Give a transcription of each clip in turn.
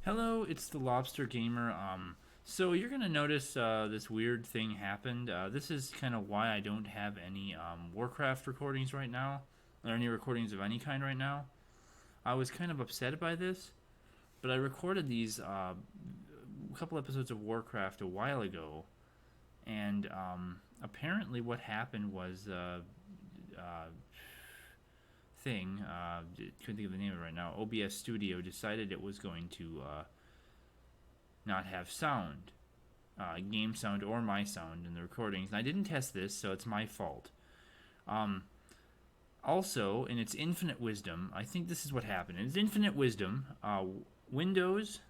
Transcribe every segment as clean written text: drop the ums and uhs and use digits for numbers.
Hello, it's the Lobster Gamer. So you're gonna notice this weird thing happened. This is kind of why I don't have any Warcraft recordings right now, or any recordings of any kind right now. I was kind of upset by this, but I recorded these a couple episodes of Warcraft a while ago, and apparently what happened was uh, thing. Couldn't think of the name of it right now. OBS Studio decided it was going to not have sound, game sound or my sound in the recordings. And I didn't test this, so it's my fault. Um, Also, in its infinite wisdom, I think this is what happened. In its infinite wisdom, Windows,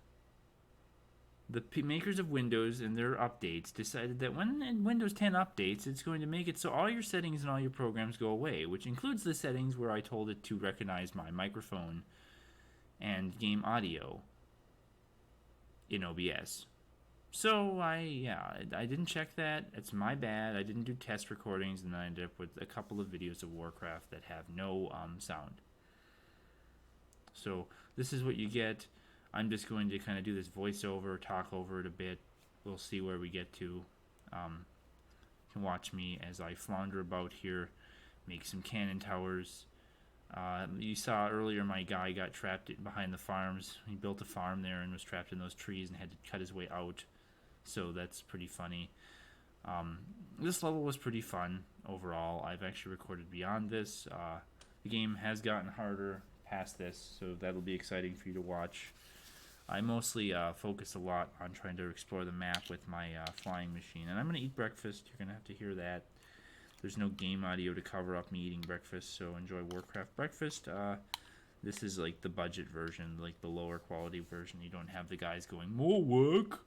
the makers of Windows and their updates decided that when Windows 10 updates, it's going to make it so all your settings and all your programs go away, which includes the settings where I told it to recognize my microphone and game audio in OBS. So I didn't check that. It's my bad. I didn't do test recordings, and then I ended up with a couple of videos of Warcraft that have no sound. So this is what you get. I'm just going to kind of do this voiceover, talk over it a bit. We'll see where we get to. You can watch me as I flounder about here, make some cannon towers. You saw earlier my guy got trapped behind the farms. He built a farm there and was trapped in those trees and had to cut his way out. So that's pretty funny. This level was pretty fun overall. I've actually recorded beyond this. The game has gotten harder past this, so that'll be exciting for you to watch. I mostly focus a lot on trying to explore the map with my flying machine. And I'm going to eat breakfast. You're going to have to hear that. There's no game audio to cover up me eating breakfast, so enjoy Warcraft breakfast. This is like the budget version, like the lower quality version. You don't have the guys going, more work?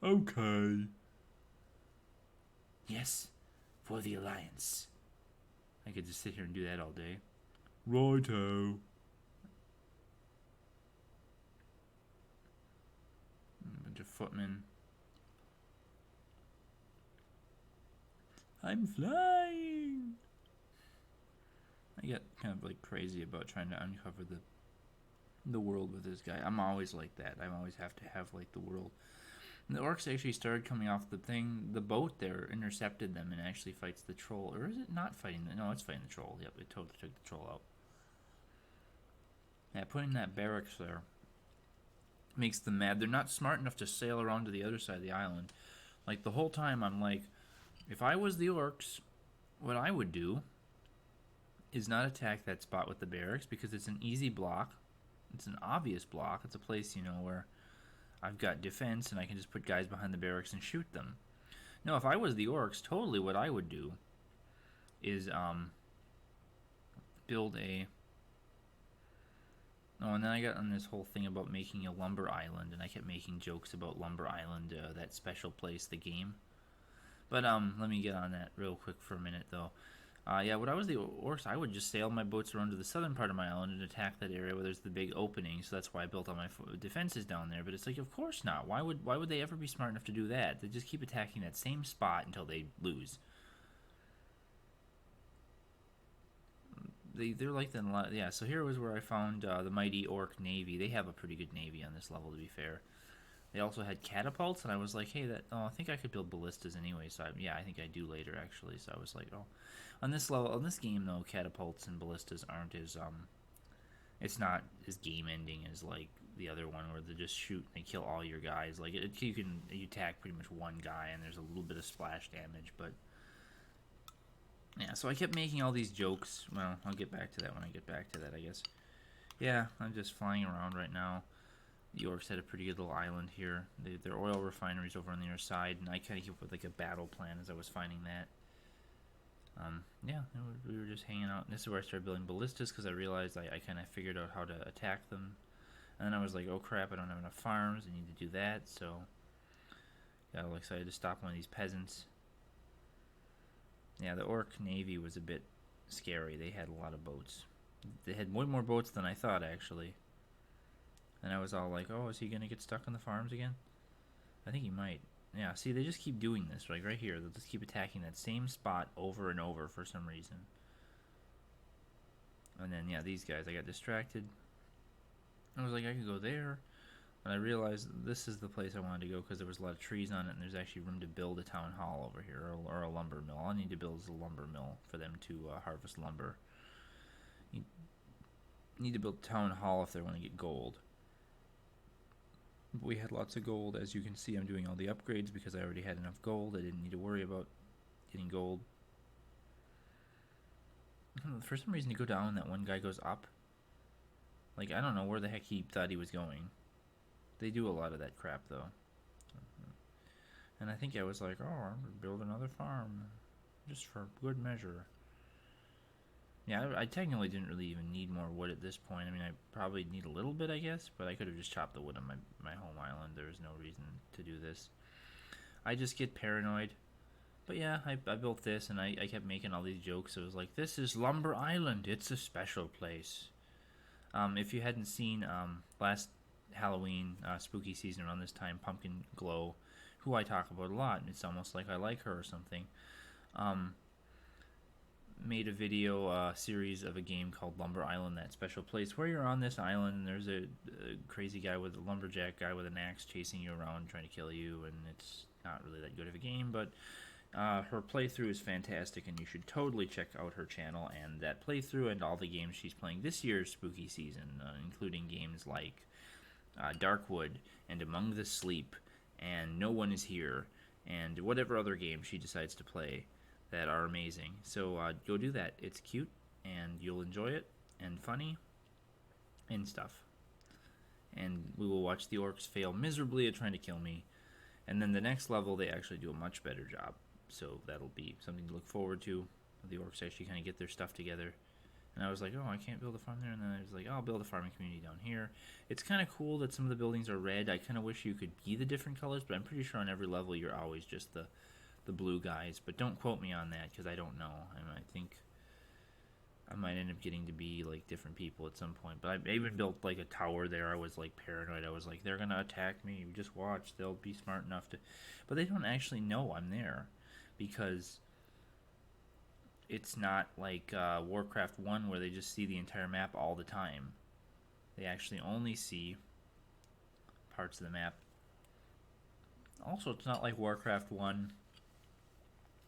Okay. Yes, for the Alliance. I could just sit here and do that all day. Righto. A bunch of footmen. I'm flying. I get kind of like crazy about trying to uncover the world with this guy. I'm always like that. I always have to have like the world. And the orcs actually started coming off the boat there intercepted them and actually fights the troll. Or is it not fighting no, it's fighting the troll. Yep, it totally took the troll out. Yeah, putting that barracks there makes them mad. They're not smart enough to sail around to the other side of the island. Like the whole time I'm like, if I was the orcs, what I would do is not attack that spot with the barracks because it's an easy block. It's an obvious block. It's a place, where I've got defense and I can just put guys behind the barracks and shoot them. No, if I was the orcs, totally what I would do is build a. Oh, and then I got on this whole thing about making a lumber island, and I kept making jokes about Lumber Island, that special place, the game. But let me get on that real quick for a minute, though. Yeah, when I was the orcs, I would just sail my boats around to the southern part of my island and attack that area where there's the big opening. So that's why I built all my defenses down there. But it's like, of course not. Why would they ever be smart enough to do that? They just keep attacking that same spot until they lose. They're like that. Yeah. So here was where I found the mighty orc navy. They have a pretty good navy on this level, to be fair. They also had catapults, and I was like, hey, I think I could build ballistas anyway. So I think I do later actually. So I was like, oh, on this level, on this game though, catapults and ballistas aren't as it's not as game ending as like the other one where they just shoot and they kill all your guys. Like you attack pretty much one guy and there's a little bit of splash damage, but yeah. So I kept making all these jokes. Well, I'll get back to that when I get back to that, I guess. Yeah, I'm just flying around right now. The orcs had a pretty good little island here. Their oil refineries over on the other side, and I kind of came up with like a battle plan as I was finding that. Yeah, we were just hanging out. And this is where I started building ballistas because I realized I kind of figured out how to attack them. And then I was like, oh crap, I don't have enough farms. I need to do that. So got all excited to stop one of these peasants. Yeah, the orc navy was a bit scary. They had a lot of boats. They had way more boats than I thought, actually. And I was all like, oh, is he going to get stuck on the farms again? I think he might. Yeah, see, they just keep doing this. Like, right here, they'll just keep attacking that same spot over and over for some reason. And then, yeah, these guys, I got distracted. I was like, I could go there. And I realized this is the place I wanted to go because there was a lot of trees on it, and there's actually room to build a town hall over here, or a lumber mill. All I need to build is a lumber mill for them to harvest lumber. You need to build a town hall if they want to get gold. But we had lots of gold. As you can see, I'm doing all the upgrades because I already had enough gold. I didn't need to worry about getting gold. For some reason, you go down, that one guy goes up. Like, I don't know where the heck he thought he was going. They do a lot of that crap, though. And I think I was like, oh, I'm going to build another farm. Just for good measure. Yeah, I technically didn't really even need more wood at this point. I mean, I probably need a little bit, I guess. But I could have just chopped the wood on my home island. There was no reason to do this. I just get paranoid. But yeah, I built this, and I kept making all these jokes. It was like, this is Lumber Island. It's a special place. If you hadn't seen last Halloween, spooky season around this time, Pumpkin Glow, who I talk about a lot, and it's almost like I like her or something, made a video series of a game called Lumber Island, that special place, where you're on this island, and there's a crazy guy with a lumberjack guy with an axe chasing you around trying to kill you, and it's not really that good of a game, but her playthrough is fantastic, and you should totally check out her channel and that playthrough and all the games she's playing this year's spooky season, including games like Darkwood and Among the Sleep and No One Is Here and whatever other games she decides to play that are amazing. So go do that. It's cute and you'll enjoy it and funny and stuff. And we will watch the orcs fail miserably at trying to kill me. And then the next level, they actually do a much better job. So that'll be something to look forward to. The orcs actually kind of get their stuff together. And I was like, oh, I can't build a farm there. And then I was like, oh, I'll build a farming community down here. It's kind of cool that some of the buildings are red. I kind of wish you could be the different colors, but I'm pretty sure on every level you're always just the blue guys. But don't quote me on that because I don't know. I think I might end up getting to be like different people at some point. But I even built like a tower there. I was like paranoid. I was like, they're going to attack me. You just watch. They'll be smart enough to. But they don't actually know I'm there. Because it's not like Warcraft 1 where they just see the entire map all the time. They actually only see parts of the map. Also, it's not like Warcraft 1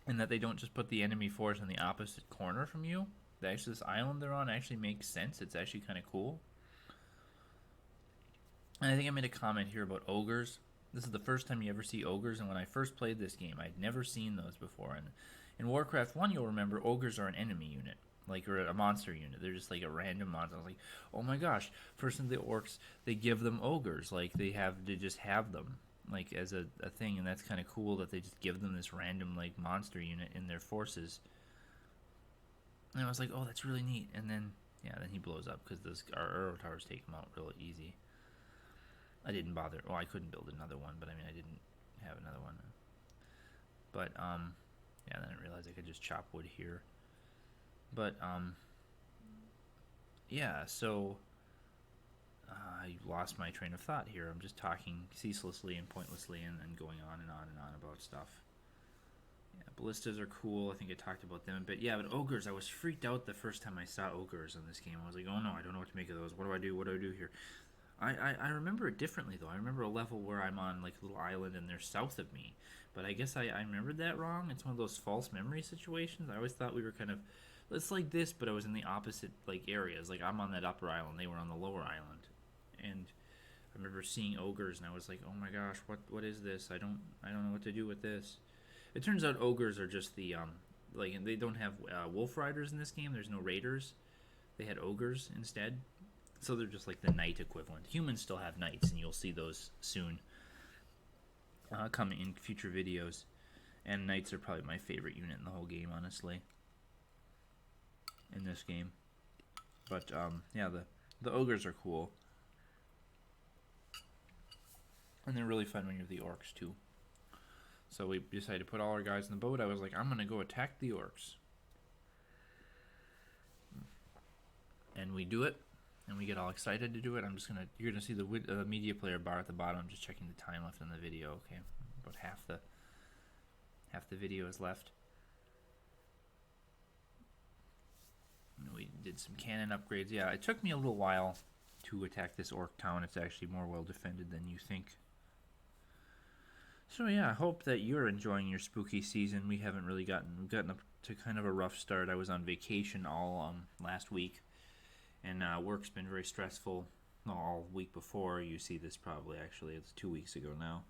in that they don't just put the enemy force in the opposite corner from you. Actually, this island they're on actually makes sense. It's actually kind of cool. And I think I made a comment here about ogres. This is the first time you ever see ogres, and when I first played this game, I'd never seen those before. And in Warcraft 1, you'll remember, ogres are an enemy unit, like, or a monster unit. They're just like a random monster. I was like, oh my gosh, first in the orcs, they give them ogres. Like, they just have them, like, as a thing, and that's kind of cool that they just give them this random, like, monster unit in their forces. And I was like, oh, that's really neat. And then, yeah, then he blows up, because our arrow towers take him out real easy. I didn't bother. Well, I couldn't build another one, but I mean, I didn't have another one. But, yeah, then I realized I could just chop wood here. But, yeah, so I lost my train of thought here. I'm just talking ceaselessly and pointlessly and going on and on and on about stuff. Yeah, ballistas are cool. I think I talked about them a bit. Yeah, but ogres, I was freaked out the first time I saw ogres in this game. I was like, oh no, I don't know what to make of those. What do I do? What do I do here? I remember it differently, though. I remember a level where I'm on, like, a little island and they're south of me. But I guess I remembered that wrong. It's one of those false memory situations. I always thought we were kind of, it's like this, but I was in the opposite, like, areas. Like, I'm on that upper island. They were on the lower island. And I remember seeing ogres, and I was like, oh my gosh, what is this? I don't know what to do with this. It turns out ogres are just the, like, they don't have wolf riders in this game. There's no raiders. They had ogres instead. So they're just like the knight equivalent. Humans still have knights, and you'll see those soon coming in future videos. And knights are probably my favorite unit in the whole game, honestly. In this game. But, yeah, the ogres are cool. And they're really fun when you're the orcs, too. So we decided to put all our guys in the boat. I was like, I'm going to go attack the orcs. And we do it. And we get all excited to do it. You're gonna see the media player bar at the bottom. I'm just checking the time left in the video. Okay, about half the video is left. And we did some cannon upgrades. Yeah, it took me a little while to attack this orc town. It's actually more well defended than you think. So yeah, I hope that you're enjoying your spooky season. We've gotten up to kind of a rough start. I was on vacation all last week, and work's been very stressful all week before. You see this probably, actually, it's 2 weeks ago now.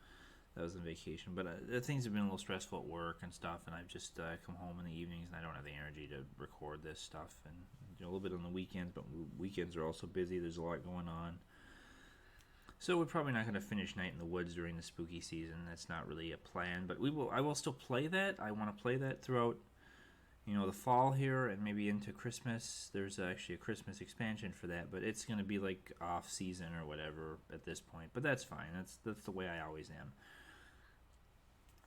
That was on vacation, but things have been a little stressful at work and stuff, and I've just come home in the evenings, and I don't have the energy to record this stuff, and a little bit on the weekends, but weekends are also busy. There's a lot going on. So we're probably not going to finish Night in the Woods during the spooky season. That's not really a plan, but I will still play that. I want to play that throughout, the fall here and maybe into Christmas. There's actually a Christmas expansion for that, but it's going to be like off season or whatever at this point. But that's fine. That's the way I always am.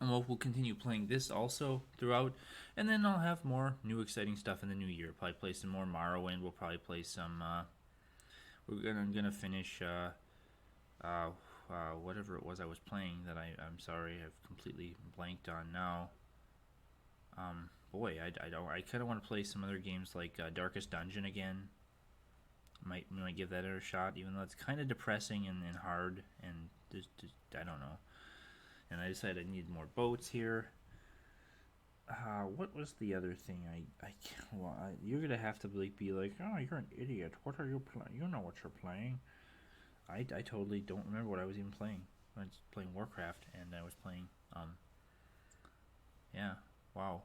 And we'll continue playing this also throughout, and then I'll have more new exciting stuff in the new year. Probably play some more Morrowind. We'll probably play some. I'm gonna finish. Whatever it was I was playing that I'm sorry I've completely blanked on now. I kind of want to play some other games like Darkest Dungeon again. Might give that a shot, even though it's kind of depressing and hard, and just I don't know. And I decided I need more boats here. What was the other thing? You're gonna have to be like, oh, you're an idiot. What are you playing? You know what you're playing. I totally don't remember what I was even playing. I was playing Warcraft, and I was playing, yeah, wow.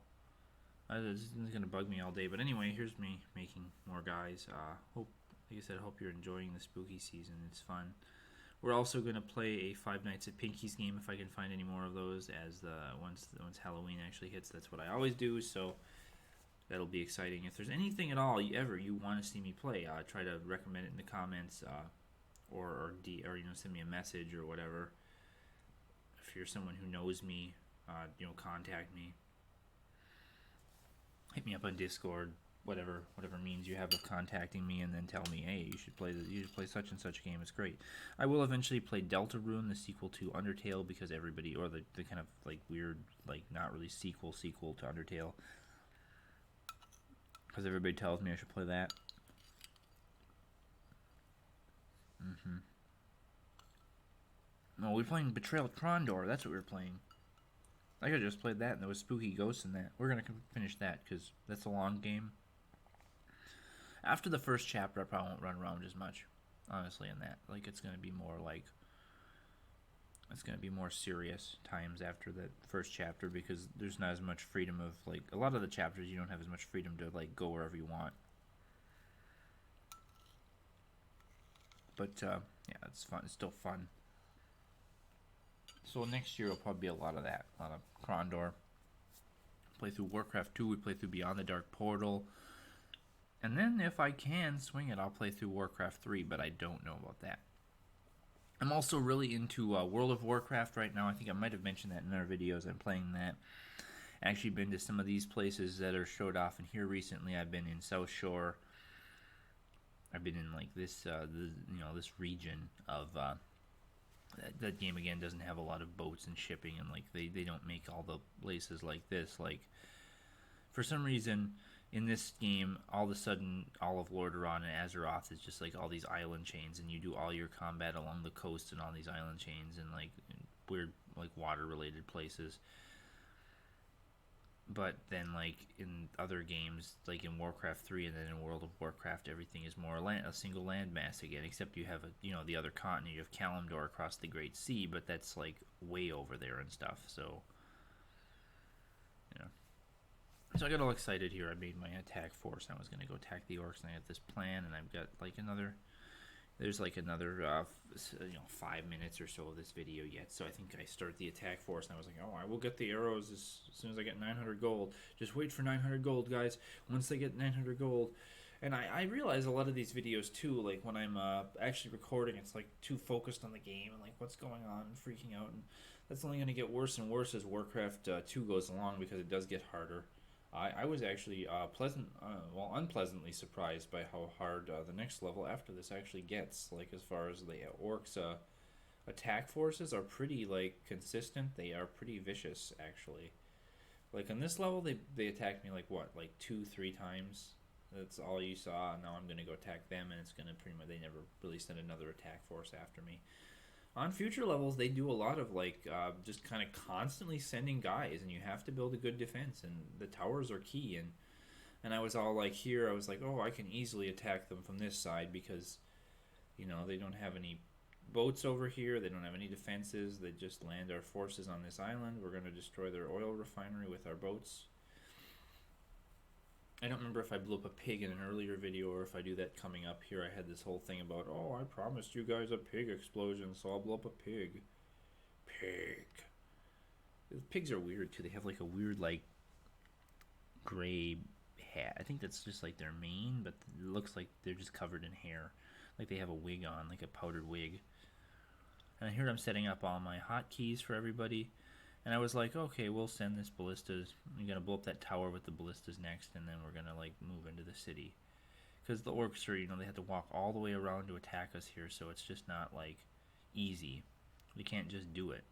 This is going to bug me all day, but anyway, here's me making more guys. Like I said, I hope you're enjoying the spooky season. It's fun. We're also going to play a Five Nights at Pinky's game if I can find any more of those, as once Halloween actually hits. That's what I always do, so that'll be exciting. If there's anything at all you want to see me play, try to recommend it in the comments, or send me a message or whatever. If you're someone who knows me, contact me. Hit me up on Discord, whatever means you have of contacting me, and then tell me, hey, you should play such and such game. It's great. I will eventually play Deltarune, the sequel to Undertale, because everybody, or the kind of like weird, like not really sequel to Undertale, because everybody tells me I should play that. No, we're playing Betrayal at Krondor. That's what we were playing. I could have just played that, and there was spooky ghosts in that. We're going to finish that, because that's a long game. After the first chapter, I probably won't run around as much, honestly, in that. Like, it's going to be more serious times after that first chapter, because there's not as much freedom of, like, a lot of the chapters you don't have as much freedom to, like, go wherever you want. But, yeah, it's fun. It's still fun. So next year will probably be a lot of that. A lot of Krondor. Play through Warcraft 2. We play through Beyond the Dark Portal. And then if I can swing it, I'll play through Warcraft 3, but I don't know about that. I'm also really into World of Warcraft right now. I think I might have mentioned that in our videos. I'm playing that. Actually been to some of these places that are showed off in here recently. I've been in South Shore. I've been in like this, this region of... That game again doesn't have a lot of boats and shipping, and like they don't make all the places like this. Like, for some reason in this game, all of a sudden all of Lordaeron and Azeroth is just like all these island chains, and you do all your combat along the coast and all these island chains and like weird like water related places. But then, like, in other games, like in Warcraft 3 and then in World of Warcraft, everything is more a single landmass again, except you have, the other continent. You have Kalimdor across the Great Sea, but that's, like, way over there and stuff, so, So I got all excited here. I made my attack force, and I was going to go attack the orcs, and I had this plan, and I've got, like, another 5 minutes or so of this video yet, so I think I start the attack force, and I was like, oh, I will get the arrows as soon as I get 900 gold. Just wait for 900 gold, guys. Once they get 900 gold. And I realize a lot of these videos, too, like, when I'm actually recording, it's, like, too focused on the game, and, like, what's going on, and freaking out, and that's only going to get worse and worse as Warcraft 2 goes along, because it does get harder. I was actually unpleasantly surprised by how hard the next level after this actually gets. Like, as far as the orcs' attack forces are pretty, like, consistent. They are pretty vicious, actually. Like, on this level, they attacked me, like, what, like 2-3 times? That's all you saw. Now I'm gonna go attack them, and it's gonna pretty much, they never really send another attack force after me. On future levels, they do a lot of like just kind of constantly sending guys, and you have to build a good defense, and the towers are key. And I was all like, here, I was like, oh, I can easily attack them from this side because, you know, they don't have any boats over here. They don't have any defenses. They just land our forces on this island. We're going to destroy their oil refinery with our boats. I don't remember if I blew up a pig in an earlier video or if I do that coming up here. I had this whole thing about, oh, I promised you guys a pig explosion, so I'll blow up a pig. Pig. The pigs are weird, too. They have, like, a weird, like, gray hat. I think that's just, like, their mane, but it looks like they're just covered in hair. Like they have a wig on, like a powdered wig. And here I'm setting up all my hotkeys for everybody. And I was like, okay, we'll send this ballistas. We're going to blow up that tower with the ballistas next, and then we're going to, like, move into the city. Because the orcs are, you know, they have to walk all the way around to attack us here, so it's just not, like, easy. We can't just do it.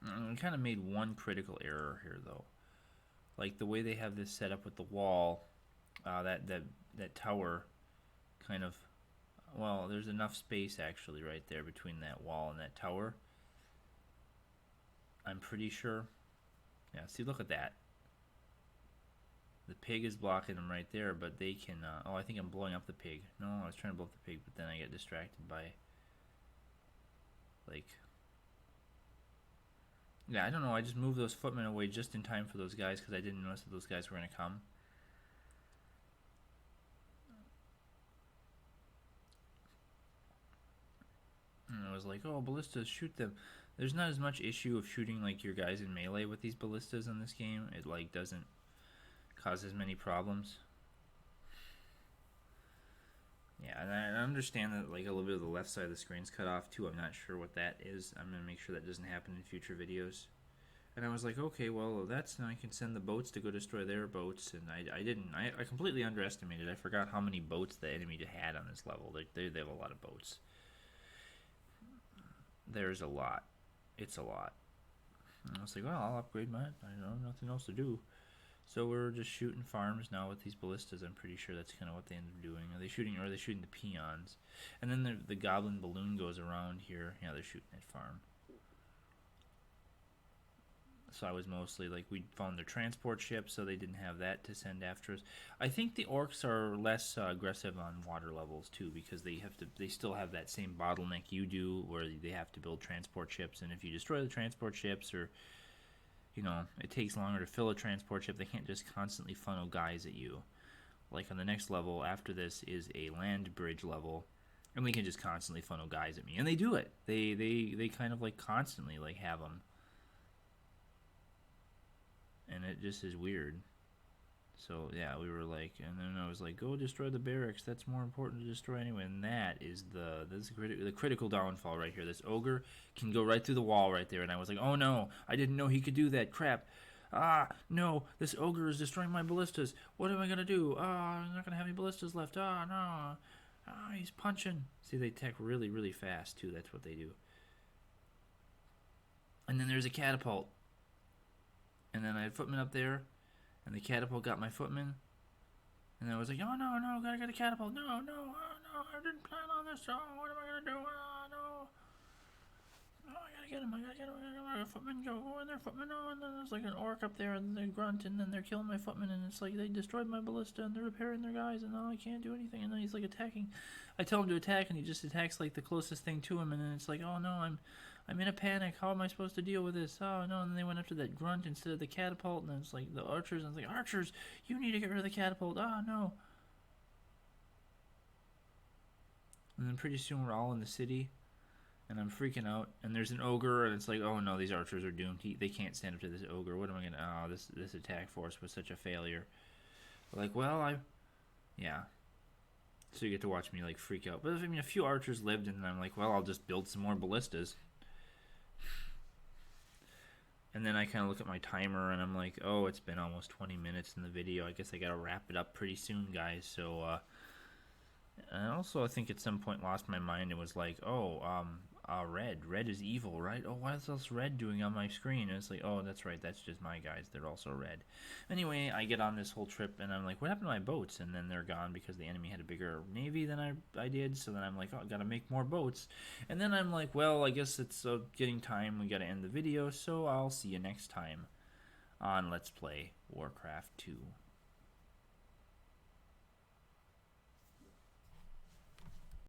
I kind of made one critical error here, though. Like, the way they have this set up with the wall, that tower kind of... Well, there's enough space actually right there between that wall and that tower. I'm pretty sure. Yeah, see, look at that. The pig is blocking them right there, but they can... oh, I think I'm blowing up the pig. No, I was trying to blow up the pig, but then I get distracted by... Like... Yeah, I don't know. I just moved those footmen away just in time for those guys because I didn't notice that those guys were going to come. And I was like, oh, ballistas, shoot them. There's not as much issue of shooting like your guys in melee with these ballistas in this game. It like doesn't cause as many problems. Yeah, and I understand that like a little bit of the left side of the screen's cut off too. I'm not sure what that is. I'm gonna make sure that doesn't happen in future videos. And I was like, okay, well, that's now I can send the boats to go destroy their boats, and I didn't. I completely underestimated. I forgot how many boats the enemy had on this level. They have a lot of boats. There's a lot. It's a lot. And I was like, well, I'll upgrade mine. I don't have nothing else to do. So we're just shooting farms now with these ballistas. I'm pretty sure that's kind of what they end up doing. Are they shooting the peons? And then the goblin balloon goes around here. Yeah, they're shooting that farm. So I was mostly like, we found their transport ship, so they didn't have that to send after us. I think the orcs are less aggressive on water levels too, because they still have that same bottleneck you do, where they have to build transport ships, and if you destroy the transport ships, or you know, it takes longer to fill a transport ship, they can't just constantly funnel guys at you. Like on the next level after this is a land bridge level, and they can just constantly funnel guys at me, and they do it. They kind of like constantly like have them. And it just is weird. So yeah, we were like, and then I was like, go destroy the barracks. That's more important to destroy anyway. And that is the critical downfall right here. This ogre can go right through the wall right there. And I was like, oh no, I didn't know he could do that. Crap. Ah, no, this ogre is destroying my ballistas. What am I gonna do? Ah, I'm not gonna have any ballistas left. Ah, no. Ah, he's punching. See, they attack really, really fast too. That's what they do. And then there's a catapult. And then I had footmen up there, and the catapult got my footmen. And I was like, oh no, gotta get a catapult. No, oh no, I didn't plan on this. Oh, what am I gonna do? Oh no. Oh, I gotta get him. My footmen go in there, footmen. Oh, and then there's like an orc up there, and they grunt, and then they're killing my footmen, and it's like they destroyed my ballista, and they're repairing their guys, and now I can't do anything. And then he's like attacking. I tell him to attack, and he just attacks like the closest thing to him, and then it's like, oh no, I'm in a panic. How am I supposed to deal with this? Oh no! And then they went after that grunt instead of the catapult, and then it's like the archers. And it's like, archers, you need to get rid of the catapult. Oh no! And then pretty soon we're all in the city, and I'm freaking out. And there's an ogre, and it's like, oh no, these archers are doomed. They can't stand up to this ogre. What am I gonna? Oh, this attack force was such a failure. Like, well, yeah. So you get to watch me like freak out. But I mean, a few archers lived, and I'm like, well, I'll just build some more ballistas. And then I kind of look at my timer, and I'm like, oh, it's been almost 20 minutes in the video. I guess I gotta wrap it up pretty soon, guys. So, and also I think at some point lost my mind and was like, oh, red. Red is evil, right? Oh, what is this red doing on my screen? And it's like, oh, that's right. That's just my guys. They're also red. Anyway, I get on this whole trip, and I'm like, what happened to my boats? And then they're gone because the enemy had a bigger navy than I did. So then I'm like, oh, I gotta make more boats. And then I'm like, well, I guess it's getting time. We gotta end the video. So I'll see you next time on Let's Play Warcraft 2.